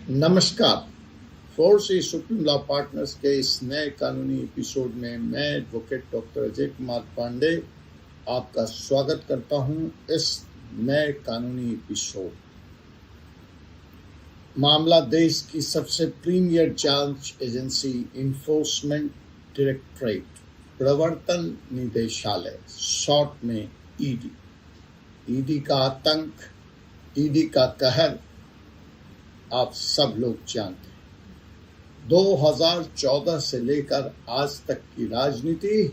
नमस्कार। Force supreme law partners के इस नए कानूनी एपिसोड में मैं एडवोकेट डॉक्टर अजय कुमार पांडे आपका स्वागत करता हूं। इस नए कानूनी एपिसोड मामला देश की सबसे प्रीमियर जांच एजेंसी इन्फोर्समेंट डायरेक्टरेट प्रवर्तन निदेशालय शॉर्ट में ईडी का आतंक, ईडी का कहर आप सब लोग जानते हैं। 2014 से लेकर आज तक की राजनीति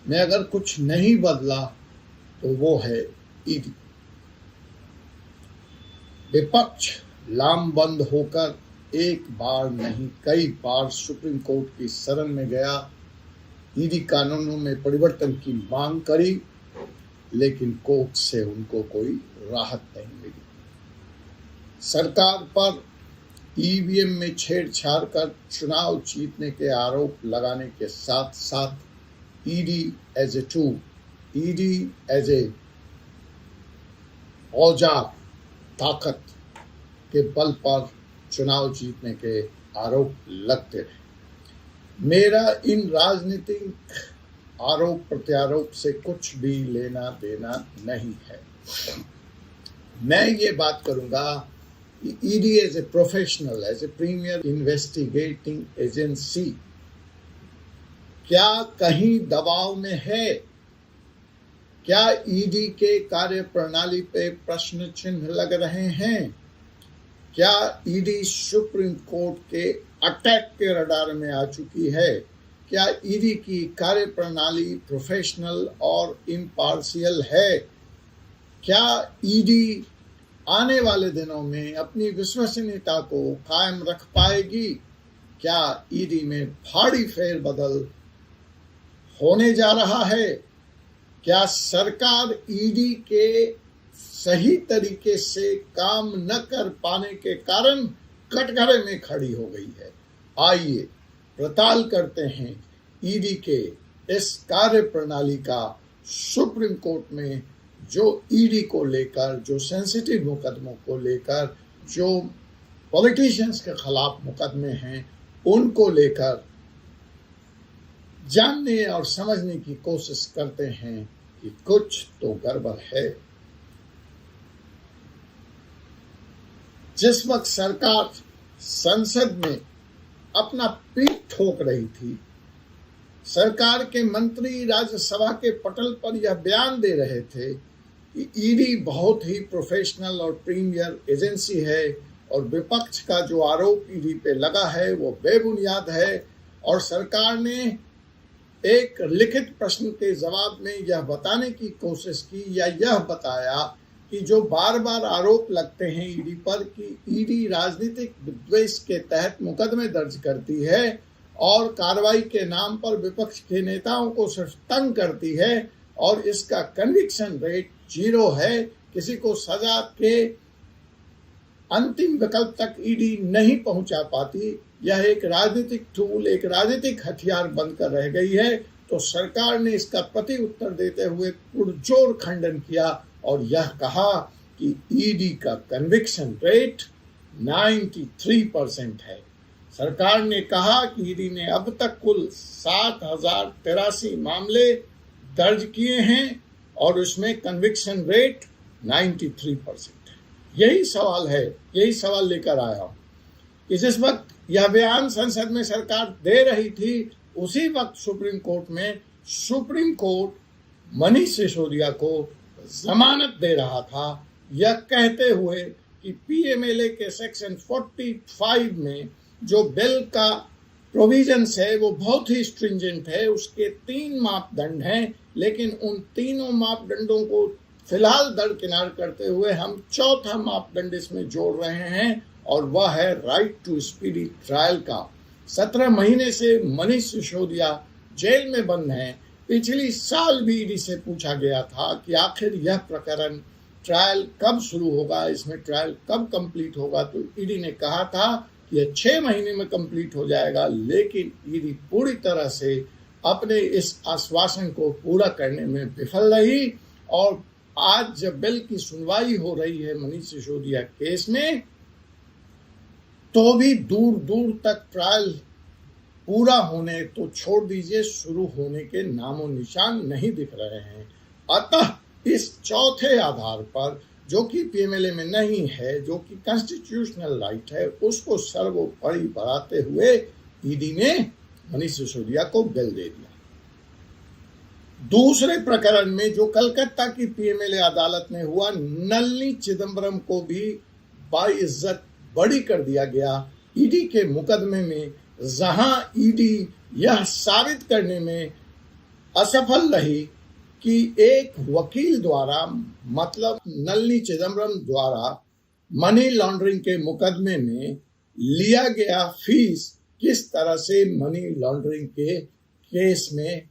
में अगर कुछ नहीं बदला तो वो है ईडी। विपक्ष लामबंद होकर एक बार नहीं कई बार सुप्रीम कोर्ट की शरण में गया, ईडी कानूनों में परिवर्तन की मांग करी, लेकिन कोर्ट से उनको कोई राहत नहीं मिली। सरकार पर ईवीएम में छेड़छाड़ कर चुनाव जीतने के आरोप लगाने के साथ साथ E D as a tool, E D as a औजार, ताकत के बल पर चुनाव जीतने के आरोप लगते रहे। मेरा इन राजनीतिक आरोप प्रत्यारोप से कुछ भी लेना देना नहीं है। मैं ये बात करूंगा E D as a professional, as a premier investigating agency क्या कहीं दबाव में है? क्या ईडी के कार्यप्रणाली पे प्रश्न चिन्ह लग रहे हैं? क्या ईडी सुप्रीम कोर्ट के अटैक के रडार में आ चुकी है? क्या ईडी की कार्यप्रणाली प्रोफेशनल और इम्पार्शियल है? क्या ईडी आने वाले दिनों में अपनी विश्वसनीयता को कायम रख पाएगी? क्या ईडी में भारी फेरबदल होने जा रहा है? क्या सरकार ईडी के सही तरीके से काम न कर पाने के कारण कटघरे में खड़ी हो गई है? आइए पड़ताल करते हैं ईडी के इस कार्य प्रणाली का। सुप्रीम कोर्ट में जो ईडी को लेकर, जो सेंसिटिव मुकदमों को लेकर, जो पॉलिटिशियंस के खिलाफ मुकदमे हैं, उनको लेकर जानने और समझने की कोशिश करते हैं कि कुछ तो गड़बड़ है। जिस वक्त सरकार संसद में अपना पीठ ठोक रही थी, सरकार के मंत्री राज्यसभा के पटल पर यह बयान दे रहे थे कि ईडी बहुत ही प्रोफेशनल और प्रीमियर एजेंसी है और विपक्ष का जो आरोप ईडी पे लगा है वो बेबुनियाद है, और सरकार ने एक लिखित प्रश्न के जवाब में यह बताने की कोशिश की या यह बताया कि जो बार बार आरोप लगते हैं ईडी पर कि ईडी राजनीतिक विद्वेष के तहत मुकदमे दर्ज करती है और कार्रवाई के नाम पर विपक्ष के नेताओं को सिर्फ तंग करती है और इसका कन्विक्शन रेट 0 है, किसी को सजा के अंतिम विकल्प तक ईडी नहीं पहुंचा पाती, यह एक राजनीतिक टूल, एक राजनीतिक हथियार बनकर रह गई है, तो सरकार ने इसका प्रति उत्तर देते हुए पुरजोर खंडन किया और यह कहा कि ईडी का कन्विक्शन रेट 93% है। सरकार ने कहा कि ईडी ने अब तक कुल 7,083 मामले दर्ज किए हैं और उसमें कन्विक्शन रेट 93% है। यही सवाल है, यही सवाल लेकर आया हूं कि जिस वक्त यह बयान संसद में सरकार दे रही थी, उसी वक्त सुप्रीम कोर्ट मनीष सिसोदिया को जमानत दे रहा था, यह कहते हुए कि पीएमएलए के सेक्शन 45 में जो बिल का प्रोविजंस है वो बहुत ही स्ट्रिंजेंट है, उसके 3 मापदंड हैं, लेकिन उन तीनों मापदंडों को फिलहाल दरकिनार करते हुए हम चौथा मापदंड इसमें जोड़ रहे हैं और वह है राइट टू स्पीडी ट्रायल का। 17 महीने से मनीष सिसोदिया जेल में बंद हैं। पिछली साल भी ईडी से पूछा गया था कि आखिर यह प्रकरण ट्रायल कब शुरू होगा, इसमें ट्रायल कब कंप्लीट होगा, तो ईडी ने कहा था कि यह 6 महीने में कंप्लीट हो जाएगा, लेकिन ईडी पूरी तरह से अपने इस आश्वासन को पूरा करने में विफल रही। और आज जब बिल की सुनवाई हो रही है मनीष सिसोदिया केस में, तो भी दूर दूर तक ट्रायल पूरा होने तो छोड़ दीजिए, शुरू होने के नामो निशान नहीं दिख रहे हैं। अतः इस चौथे आधार पर, जो कि पीएमएलए में नहीं है, जो कि कॉन्स्टिट्यूशनल राइट है, उसको सर्वोपरि बढ़ाते हुए ईडी ने मनीष सिसोदिया को बेल दे दिया। दूसरे प्रकरण में जो कलकत्ता की पीएमएलए अदालत में हुआ, नलिनी चिदंबरम को भी बाइज्जत बरी कर दिया गया ईडी के मुकदमे में, जहां ईडी यह साबित करने में असफल रही कि एक वकील द्वारा, मतलब नलिनी चिदंबरम द्वारा, मनी लॉन्ड्रिंग के मुकदमे में लिया गया फीस किस तरह से मनी लॉन्ड्रिंग के केस में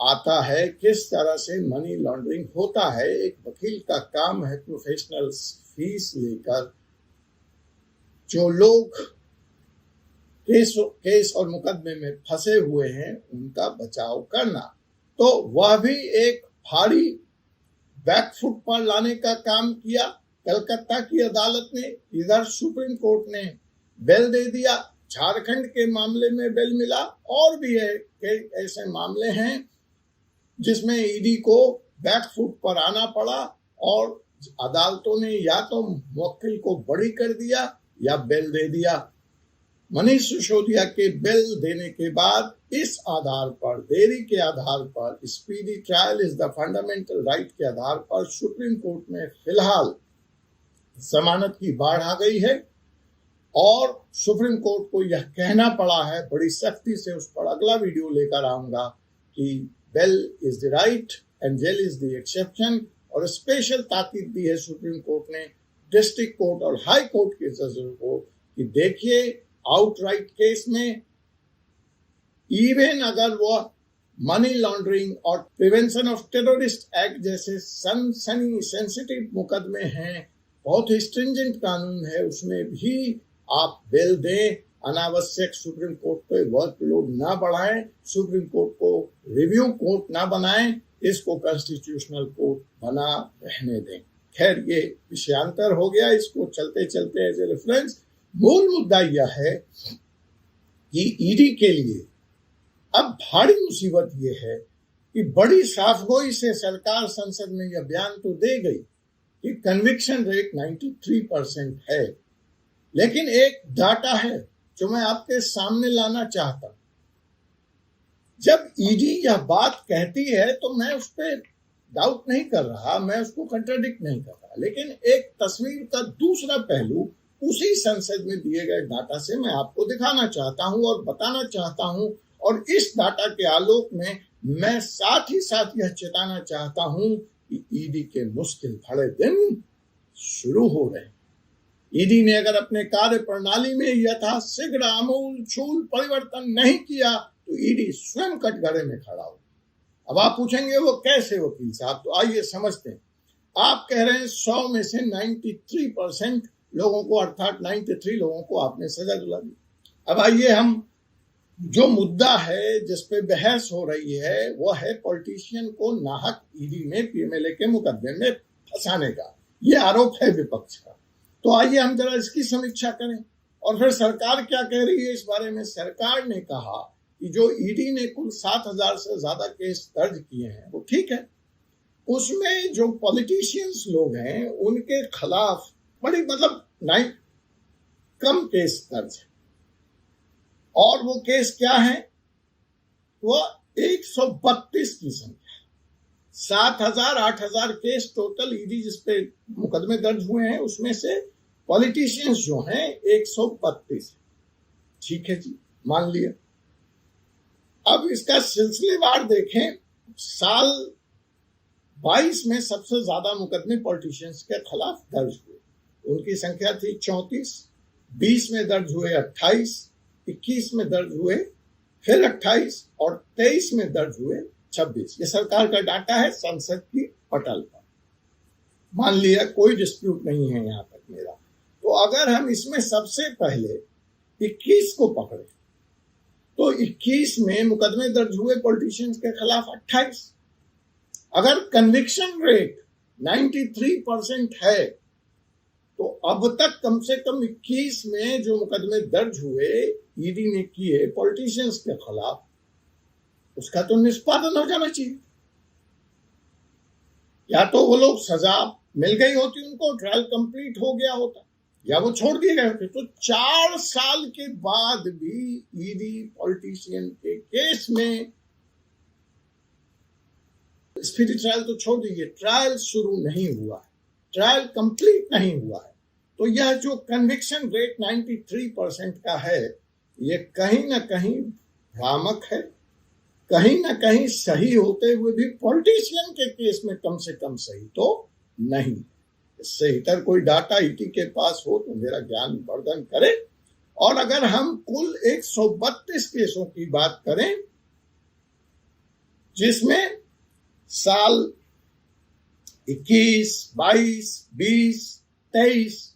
आता है, किस तरह से मनी लॉन्ड्रिंग होता है। एक वकील का काम है प्रोफेशनल फीस लेकर जो लोग केस और मुकदमे में फंसे हुए हैं उनका बचाव करना। तो वह भी एक भारी बैकफुट पर लाने का काम किया कलकत्ता की अदालत ने। इधर सुप्रीम कोर्ट ने बेल दे दिया, झारखंड के मामले में बेल मिला, और भी ऐसे मामले हैं जिसमें ईडी को बैकफुट पर आना पड़ा और अदालतों ने या तो मुवक्किल को बरी कर दिया या बेल दे दिया। मनीष सिसोदिया के बेल देने के बाद इस आधार पर, देरी के आधार पर, speedy trial is the fundamental right के आधार पर सुप्रीम कोर्ट में फिलहाल जमानत की बाढ़ आ गई है और सुप्रीम कोर्ट को यह कहना पड़ा है बड़ी सख्ती से, उस पर अगला वीडियो लेकर आऊंगा, कि bail is the right and jail is the exception. और स्पेशल ताकीद दी है सुप्रीम कोर्ट ने डिस्ट्रिक्ट कोर्ट और हाई कोर्ट के जजों को कि देखिए, आउटराइट केस में इवन अगर वो मनी लॉन्ड्रिंग और प्रिवेंशन ऑफ टेररिस्ट एक्ट जैसे सनसनी सेंसिटिव मुकदमे हैं, बहुत ही स्ट्रिंजेंट कानून है, उसमें भी आप बेल दें। अनावश्यक सुप्रीम कोर्ट पे वर्कलोड ना बढ़ाएं, सुप्रीम कोर्ट को रिव्यू कोर्ट ना बनाएं, इसको कॉन्स्टिट्यूशनल कोर्ट बना रहने दें। खैर, ये विषयांतर हो गया, इसको चलते चलते एज ए रेफरेंस। मूल मुद्दा यह है कि ईडी के लिए अब भारी मुसीबत यह है कि बड़ी साफगोई से सरकार संसद में यह बयान तो दे गई कि कन्विक्शन रेट 93% है, लेकिन एक डाटा है जो मैं आपके सामने लाना चाहता हूं। जब ईडी यह बात कहती है तो मैं उस पर डाउट नहीं कर रहा, मैं उसको कंट्राडिक्ट नहीं कर रहा, लेकिन एक तस्वीर का दूसरा पहलू उसी संसद में दिए गए डाटा से मैं आपको दिखाना चाहता हूं और बताना चाहता हूं। और इस डाटा के आलोक में मैं साथ ही साथ यह चेताना चाहता हूं कि ईडी के मुश्किल भरे दिन शुरू हो रहे हैं। ईडी ने अगर अपने कार्य प्रणाली में यथाशीघ्र आमूल चूल परिवर्तन नहीं किया तो ईडी स्वयं कटघरे में खड़ा हो। अब आप पूछेंगे वो कैसे वकील साहब, तो आइए समझते हैं। आप कह रहे हैं 100 में से 93% लोगों को, अर्थात 93 लोगों को आपने सजा दिला दी। अब आइए, हम जो मुद्दा है जिस पे बहस हो रही है वो है पॉलिटिशियन को नाहक ईडी ने पीएमएलए के मुकदमे में फंसाने का, ये आरोप है विपक्ष का। तो आइए हम जरा इसकी समीक्षा करें और फिर सरकार क्या कह रही है इस बारे में। सरकार ने कहा कि जो ईडी ने कुल 7,000 से ज्यादा केस दर्ज किए हैं वो ठीक है, उसमें जो पॉलिटिशियंस लोग हैं उनके खिलाफ बड़ी कम केस दर्ज है। और वो केस क्या है, वो 132 की संख्या, 7,000 8,000 केस टोटल ईडी जिसपे मुकदमे दर्ज हुए हैं, उसमें से पॉलिटिशियंस जो हैं 132। ठीक है जी, मान लिया। अब इसका सिलसिलेवार देखें, साल 22 में सबसे ज्यादा मुकदमे पॉलिटिशियंस के खिलाफ दर्ज हुए, उनकी संख्या थी 34। 20 में दर्ज हुए 28, 21 में दर्ज हुए फिर 28 और 23 में दर्ज हुए 26। ये सरकार का डाटा है संसद की पटल पर, मान लिया, कोई डिस्प्यूट नहीं है यहां तक मेरा। तो अगर हम इसमें सबसे पहले 21 को पकड़े तो 21 में मुकदमे दर्ज हुए पॉलिटिशियंस के खिलाफ 28। अगर कन्विक्शन रेट 93% है तो अब तक कम से कम 21 में जो मुकदमे दर्ज हुए ईडी ने किए पॉलिटिशियंस के खिलाफ, उसका तो निष्पादन हो जाना चाहिए। या तो वो लोग सजा मिल गई होती उनको, ट्रायल कंप्लीट हो गया होता, या वो छोड़ दिए गए होते। तो 4 साल के बाद भी ईडी पॉलिटिशियन के केस में स्पीडी ट्रायल तो छोड़ दीजिए, ट्रायल शुरू नहीं हुआ है, ट्रायल कंप्लीट नहीं हुआ है। तो यह जो कन्विक्शन रेट 93% का है, ये कहीं ना कहीं भ्रामक है, कहीं ना कहीं सही होते हुए भी पॉलिटिशियन के केस में कम से कम सही तो नहीं। इससे इतर कोई डाटा ईटी के पास हो तो मेरा ज्ञान वर्धन करे। और अगर हम कुल 132 केसों की बात करें, जिसमें साल 21, 22, 20, 23,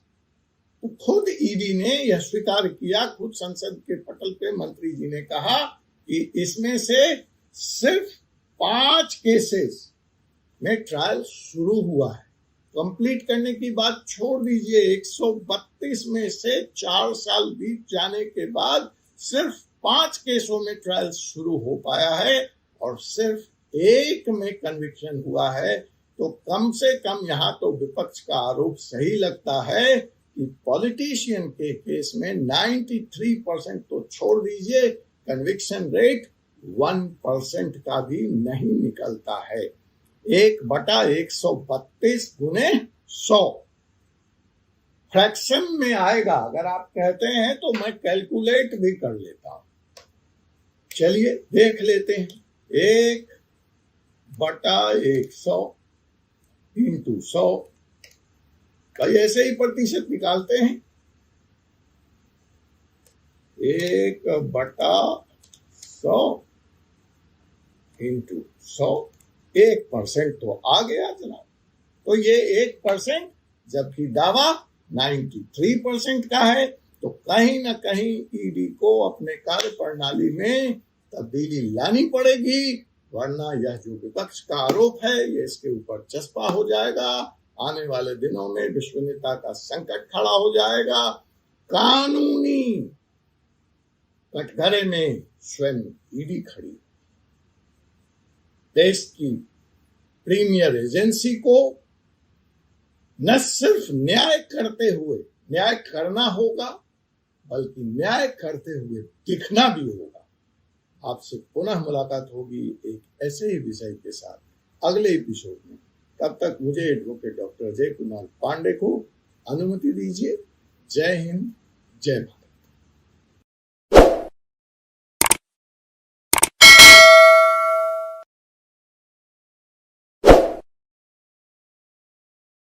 तो खुद ईडी ने यह स्वीकार किया, खुद संसद के पटल पे मंत्री जी ने कहा कि इसमें से सिर्फ 5 केसेस में ट्रायल शुरू हुआ है। कंप्लीट करने की बात छोड़ दीजिए, 132 में से 4 साल बीत जाने के बाद सिर्फ 5 केसों में ट्रायल शुरू हो पाया है और सिर्फ 1 में कन्विक्शन हुआ है। तो कम से कम यहाँ तो विपक्ष का आरोप सही लगता है कि पॉलिटिशियन के केस में 93% तो छोड़ दीजिए, कन्विक्शन रेट 1% का भी नहीं निकलता है। 1/132 गुने 100 फ्रैक्शन में आएगा। अगर आप कहते हैं तो मैं कैलकुलेट भी कर लेता हूं, चलिए देख लेते हैं। 1/100 इंटू 100, कई ऐसे ही प्रतिशत निकालते हैं। 1/100 इंटू 100, 1% तो आ गया जनाब। तो ये 1%, जबकि दावा 93% का है। तो कहीं ना कहीं ईडी को अपने कार्य प्रणाली में तब्दीली लानी पड़ेगी, वरना यह जो विपक्ष का आरोप है ये इसके ऊपर चस्पा हो जाएगा। आने वाले दिनों में विश्वसनीयता का संकट खड़ा हो जाएगा। कानूनी कटघरे में स्वयं ईडी खड़ी, देश की प्रीमियर एजेंसी को न सिर्फ न्याय करते हुए न्याय करना होगा, बल्कि न्याय करते हुए दिखना भी होगा। आपसे पुनः मुलाकात होगी एक ऐसे ही विषय के साथ अगले एपिसोड में। तब तक मुझे एडवोकेट डॉक्टर अजय कुमार पांडे को अनुमति दीजिए। जय हिंद, जय भारत।